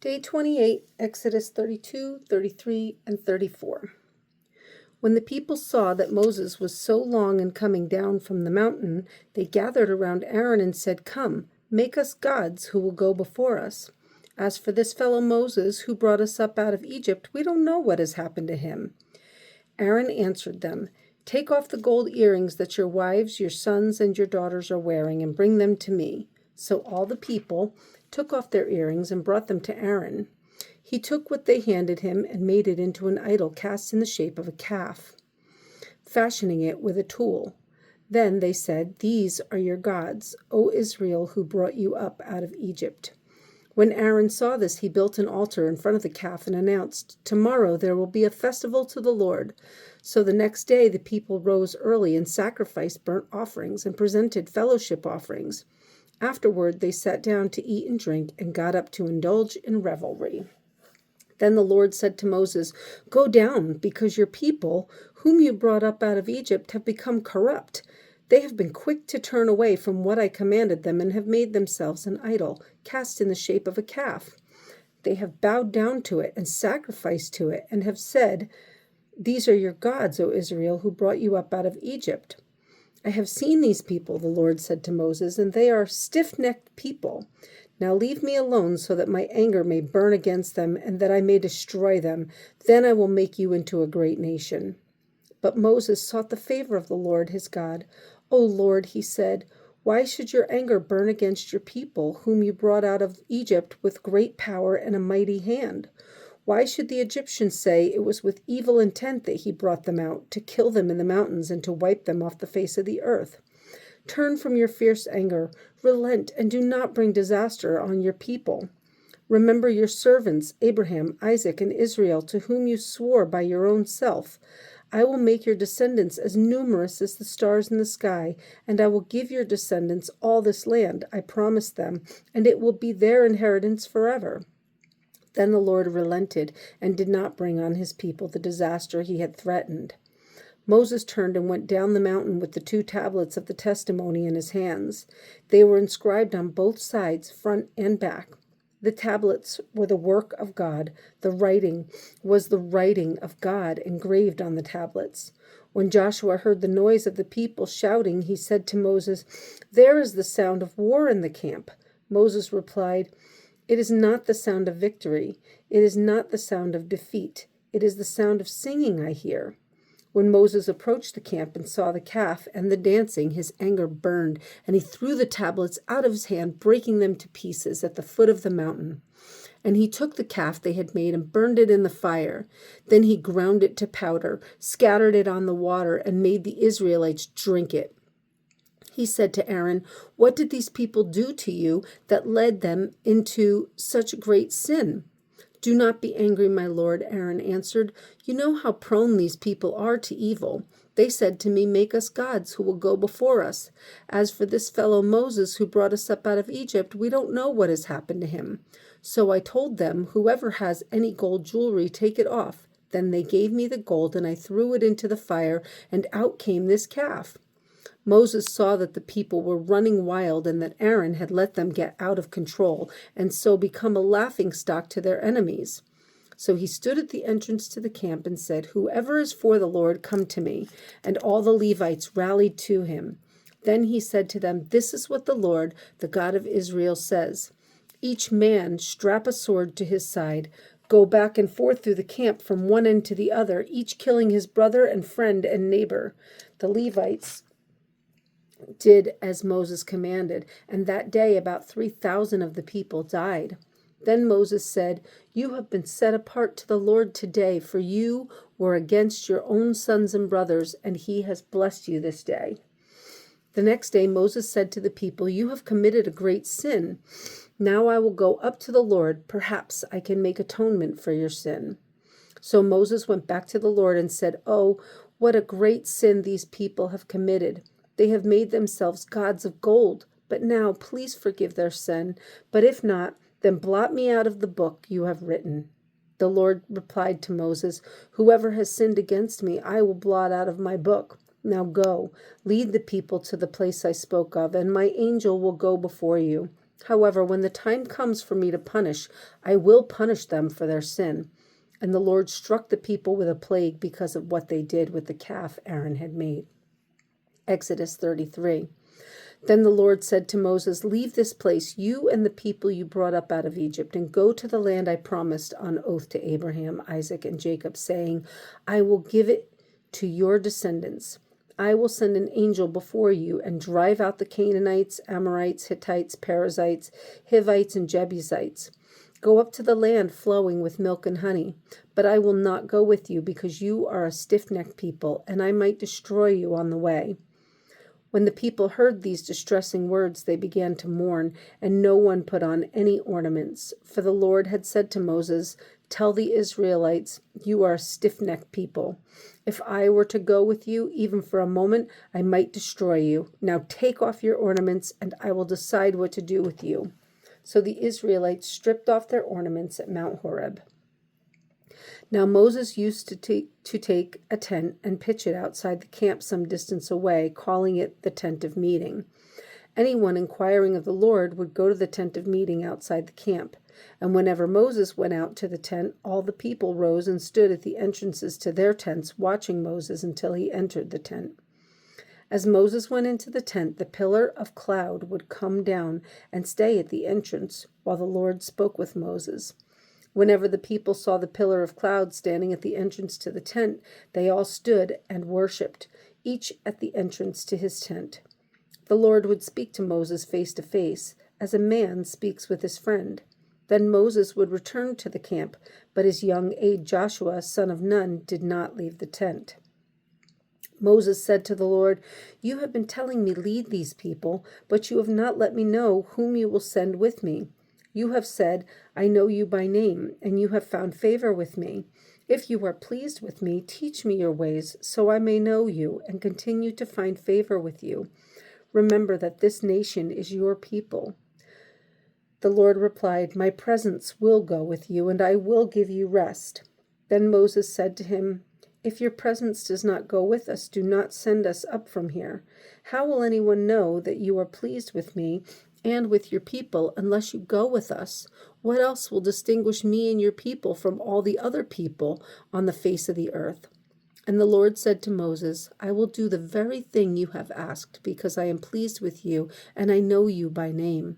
Day 28, Exodus 32, 33, and 34. When the people saw that Moses was so long in coming down from the mountain, they gathered around Aaron and said, "Come, make us gods who will go before us. As for this fellow Moses who brought us up out of Egypt, we don't know what has happened to him." Aaron answered them, "Take off the gold earrings that your wives, your sons, and your daughters are wearing and bring them to me." So all the people took off their earrings and brought them to Aaron. He took what they handed him and made it into an idol cast in the shape of a calf, fashioning it with a tool. Then they said, "These are your gods, O Israel, who brought you up out of Egypt." When Aaron saw this, he built an altar in front of the calf and announced, "Tomorrow there will be a festival to the Lord." So the next day the people rose early and sacrificed burnt offerings and presented fellowship offerings. Afterward they sat down to eat and drink and got up to indulge in revelry. Then the Lord said to Moses, "Go down, because your people, whom you brought up out of Egypt, have become corrupt. They have been quick to turn away from what I commanded them and have made themselves an idol, cast in the shape of a calf. They have bowed down to it and sacrificed to it and have said, 'These are your gods, O Israel, who brought you up out of Egypt.' I have seen these people," the Lord said to Moses, "and they are stiff-necked people. Now leave me alone so that my anger may burn against them and that I may destroy them. Then I will make you into a great nation." But Moses sought the favor of the Lord his God. "O Lord," he said, "why should your anger burn against your people, whom you brought out of Egypt with great power and a mighty hand? Why should the Egyptians say it was with evil intent that he brought them out, to kill them in the mountains and to wipe them off the face of the earth? Turn from your fierce anger, relent, and do not bring disaster on your people. Remember your servants, Abraham, Isaac, and Israel, to whom you swore by your own self. I will make your descendants as numerous as the stars in the sky, and I will give your descendants all this land I promised them, and it will be their inheritance forever." Then the Lord relented and did not bring on his people the disaster he had threatened. Moses turned and went down the mountain with the 2 tablets of the testimony in his hands. They were inscribed on both sides, front and back. The tablets were the work of God. The writing was the writing of God engraved on the tablets. When Joshua heard the noise of the people shouting, he said to Moses, "There is the sound of war in the camp." Moses replied, "It is not the sound of victory. It is not the sound of defeat. It is the sound of singing I hear." When Moses approached the camp and saw the calf and the dancing, his anger burned, and he threw the tablets out of his hand, breaking them to pieces at the foot of the mountain. And he took the calf they had made and burned it in the fire. Then he ground it to powder, scattered it on the water, and made the Israelites drink it. He said to Aaron, "What did these people do to you that led them into such great sin?" "Do not be angry, my lord," Aaron answered. "You know how prone these people are to evil. They said to me, 'Make us gods who will go before us.' As for this fellow Moses who brought us up out of Egypt, we don't know what has happened to him. So I told them, 'Whoever has any gold jewelry, take it off.' Then they gave me the gold, and I threw it into the fire, and out came this calf." Moses saw that the people were running wild and that Aaron had let them get out of control and so become a laughingstock to their enemies. So he stood at the entrance to the camp and said, "Whoever is for the Lord, come to me." And all the Levites rallied to him. Then he said to them, "This is what the Lord, the God of Israel, says. Each man strap a sword to his side. Go back and forth through the camp from one end to the other, each killing his brother and friend and neighbor." The Levites did as Moses commanded, and that day about 3,000 of the people died. Then Moses said, "You have been set apart to the Lord today, for you were against your own sons and brothers, and he has blessed you this day." The next day Moses said to the people, "You have committed a great sin. Now I will go up to the Lord. Perhaps I can make atonement for your sin." So Moses went back to the Lord and said, "Oh, what a great sin these people have committed. They have made themselves gods of gold. But now please forgive their sin. But if not, then blot me out of the book you have written." The Lord replied to Moses, "Whoever has sinned against me, I will blot out of my book. Now go, lead the people to the place I spoke of, and my angel will go before you. However, when the time comes for me to punish, I will punish them for their sin." And the Lord struck the people with a plague because of what they did with the calf Aaron had made. Exodus 33. Then the Lord said to Moses, "Leave this place, you and the people you brought up out of Egypt, and go to the land I promised on oath to Abraham, Isaac, and Jacob, saying, I will give it to your descendants. I will send an angel before you and drive out the Canaanites, Amorites, Hittites, Perizzites, Hivites, and Jebusites. Go up to the land flowing with milk and honey. But I will not go with you, because you are a stiff-necked people, and I might destroy you on the way." When the people heard these distressing words, they began to mourn, and no one put on any ornaments. For the Lord had said to Moses, "Tell the Israelites, you are a stiff-necked people. If I were to go with you, even for a moment, I might destroy you. Now take off your ornaments, and I will decide what to do with you." So the Israelites stripped off their ornaments at Mount Horeb. Now Moses used to take a tent and pitch it outside the camp some distance away, calling it the tent of meeting. Anyone inquiring of the Lord would go to the tent of meeting outside the camp. And whenever Moses went out to the tent, all the people rose and stood at the entrances to their tents, watching Moses until he entered the tent. As Moses went into the tent, the pillar of cloud would come down and stay at the entrance while the Lord spoke with Moses. Whenever the people saw the pillar of cloud standing at the entrance to the tent, they all stood and worshipped, each at the entrance to his tent. The Lord would speak to Moses face to face, as a man speaks with his friend. Then Moses would return to the camp, but his young aide Joshua, son of Nun, did not leave the tent. Moses said to the Lord, "You have been telling me lead these people, but you have not let me know whom you will send with me. You have said, I know you by name, and you have found favor with me. If you are pleased with me, teach me your ways, so I may know you and continue to find favor with you. Remember that this nation is your people." The Lord replied, "My presence will go with you, and I will give you rest." Then Moses said to him, "If your presence does not go with us, do not send us up from here. How will anyone know that you are pleased with me and with your people unless you go with us? What else will distinguish me and your people from all the other people on the face of the earth?" And the Lord said to Moses, "I will do the very thing you have asked, because I am pleased with you and I know you by name."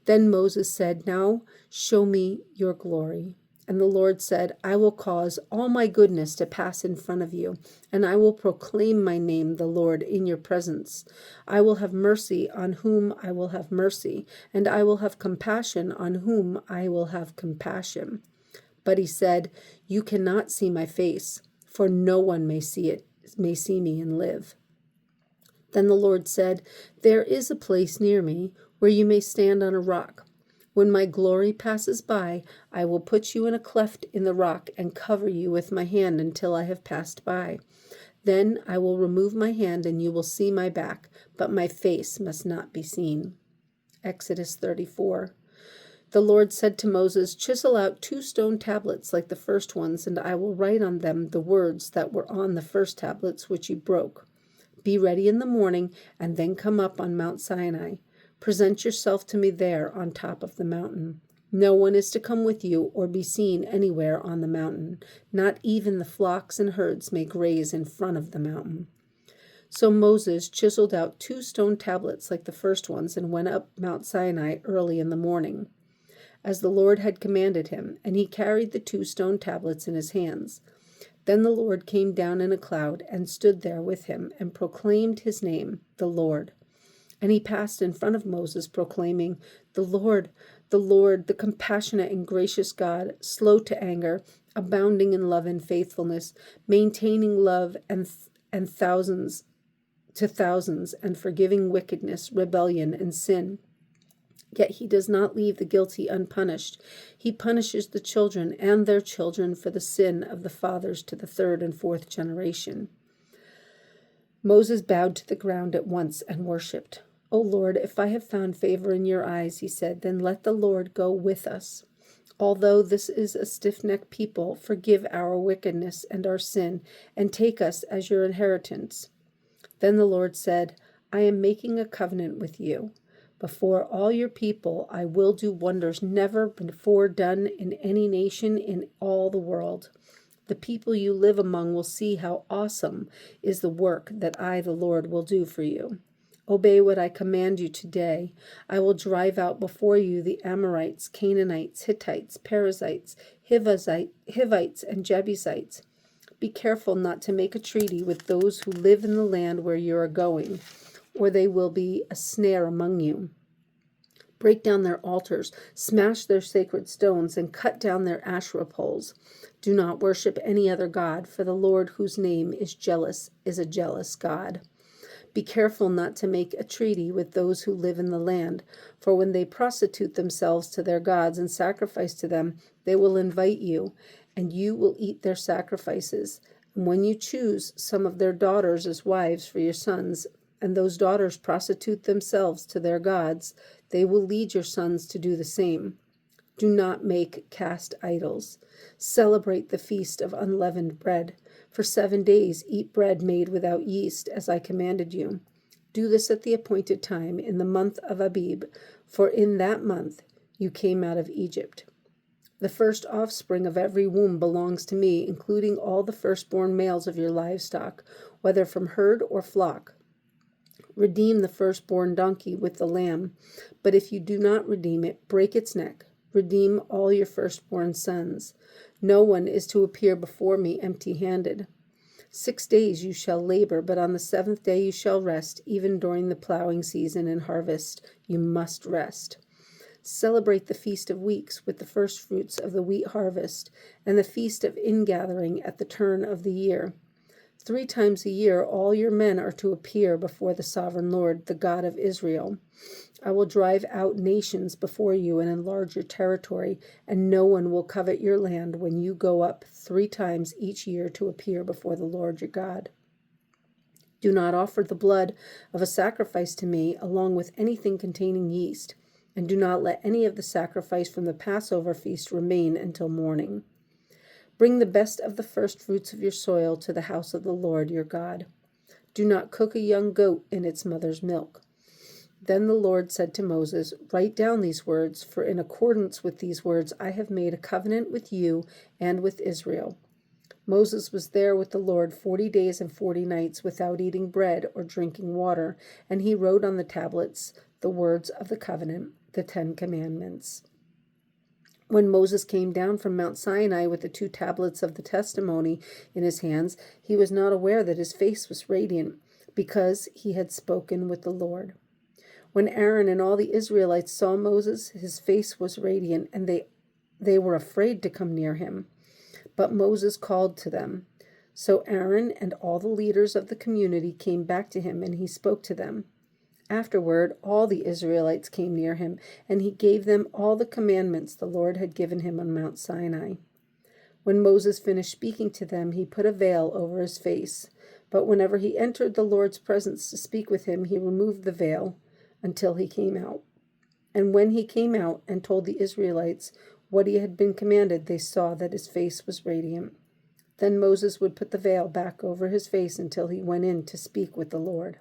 Then Moses said, "Now show me your glory." And the Lord said, "I will cause all my goodness to pass in front of you, and I will proclaim my name, the Lord, in your presence. I will have mercy on whom I will have mercy, and I will have compassion on whom I will have compassion." But he said, "You cannot see my face, for no one may see me and live." Then the Lord said, "There is a place near me where you may stand on a rock. When my glory passes by, I will put you in a cleft in the rock and cover you with my hand until I have passed by. Then I will remove my hand and you will see my back, but my face must not be seen." Exodus 34. The Lord said to Moses, "Chisel out 2 stone tablets like the first ones, and I will write on them the words that were on the first tablets which you broke. Be ready in the morning, and then come up on Mount Sinai. Present yourself to me there on top of the mountain. No one is to come with you or be seen anywhere on the mountain. Not even the flocks and herds may graze in front of the mountain." So Moses chiseled out 2 stone tablets like the first ones and went up Mount Sinai early in the morning, as the Lord had commanded him, and he carried the 2 stone tablets in his hands. Then the Lord came down in a cloud and stood there with him and proclaimed his name, the Lord. And he passed in front of Moses, proclaiming, the Lord, the compassionate and gracious God, slow to anger, abounding in love and faithfulness, maintaining love and thousands to thousands, and forgiving wickedness, rebellion, and sin. Yet he does not leave the guilty unpunished. He punishes the children and their children for the sin of the fathers to the 3rd and 4th generation. Moses bowed to the ground at once and worshipped. "O Lord, if I have found favor in your eyes," he said, "then let the Lord go with us. Although this is a stiff-necked people, forgive our wickedness and our sin, and take us as your inheritance." Then the Lord said, "I am making a covenant with you. Before all your people, I will do wonders never before done in any nation in all the world. The people you live among will see how awesome is the work that I, the Lord, will do for you. Obey what I command you today. I will drive out before you the Amorites, Canaanites, Hittites, Perizzites, Hivites, and Jebusites. Be careful not to make a treaty with those who live in the land where you are going, or they will be a snare among you. Break down their altars, smash their sacred stones, and cut down their Asherah poles. Do not worship any other god, for the Lord, whose name is jealous, is a jealous God. Be careful not to make a treaty with those who live in the land, for when they prostitute themselves to their gods and sacrifice to them, they will invite you, and you will eat their sacrifices. And when you choose some of their daughters as wives for your sons, and those daughters prostitute themselves to their gods, they will lead your sons to do the same. Do not make cast idols. Celebrate the feast of unleavened bread. For 7 days eat bread made without yeast, as I commanded you. Do this at the appointed time in the month of Abib, for in that month you came out of Egypt. The first offspring of every womb belongs to me, including all the firstborn males of your livestock, whether from herd or flock. Redeem the firstborn donkey with the lamb, but if you do not redeem it, break its neck. Redeem all your firstborn sons. No one is to appear before me empty-handed. 6 days you shall labor, but on the 7th day you shall rest. Even during the plowing season and harvest, you must rest. Celebrate the Feast of Weeks with the firstfruits of the wheat harvest, and the Feast of Ingathering at the turn of the year. 3 times a year all your men are to appear before the sovereign Lord, the God of Israel. I will drive out nations before you and enlarge your territory, and no one will covet your land when you go up 3 times each year to appear before the Lord your God. Do not offer the blood of a sacrifice to me along with anything containing yeast, and do not let any of the sacrifice from the Passover feast remain until morning. Bring the best of the firstfruits of your soil to the house of the Lord your God. Do not cook a young goat in its mother's milk. Then the Lord said to Moses, Write down these words, for in accordance with these words I have made a covenant with you and with Israel. Moses was there with the Lord 40 days and 40 nights without eating bread or drinking water, and he wrote on the tablets the words of the covenant, the 10 Commandments. When Moses came down from Mount Sinai with the 2 tablets of the testimony in his hands, he was not aware that his face was radiant, because he had spoken with the Lord. When Aaron and all the Israelites saw Moses, his face was radiant, and they were afraid to come near him. But Moses called to them. So Aaron and all the leaders of the community came back to him, and he spoke to them. Afterward, all the Israelites came near him, and he gave them all the commandments the Lord had given him on Mount Sinai. When Moses finished speaking to them, he put a veil over his face. But whenever he entered the Lord's presence to speak with him, he removed the veil until he came out. And when he came out and told the Israelites what he had been commanded, they saw that his face was radiant. Then Moses would put the veil back over his face until he went in to speak with the Lord.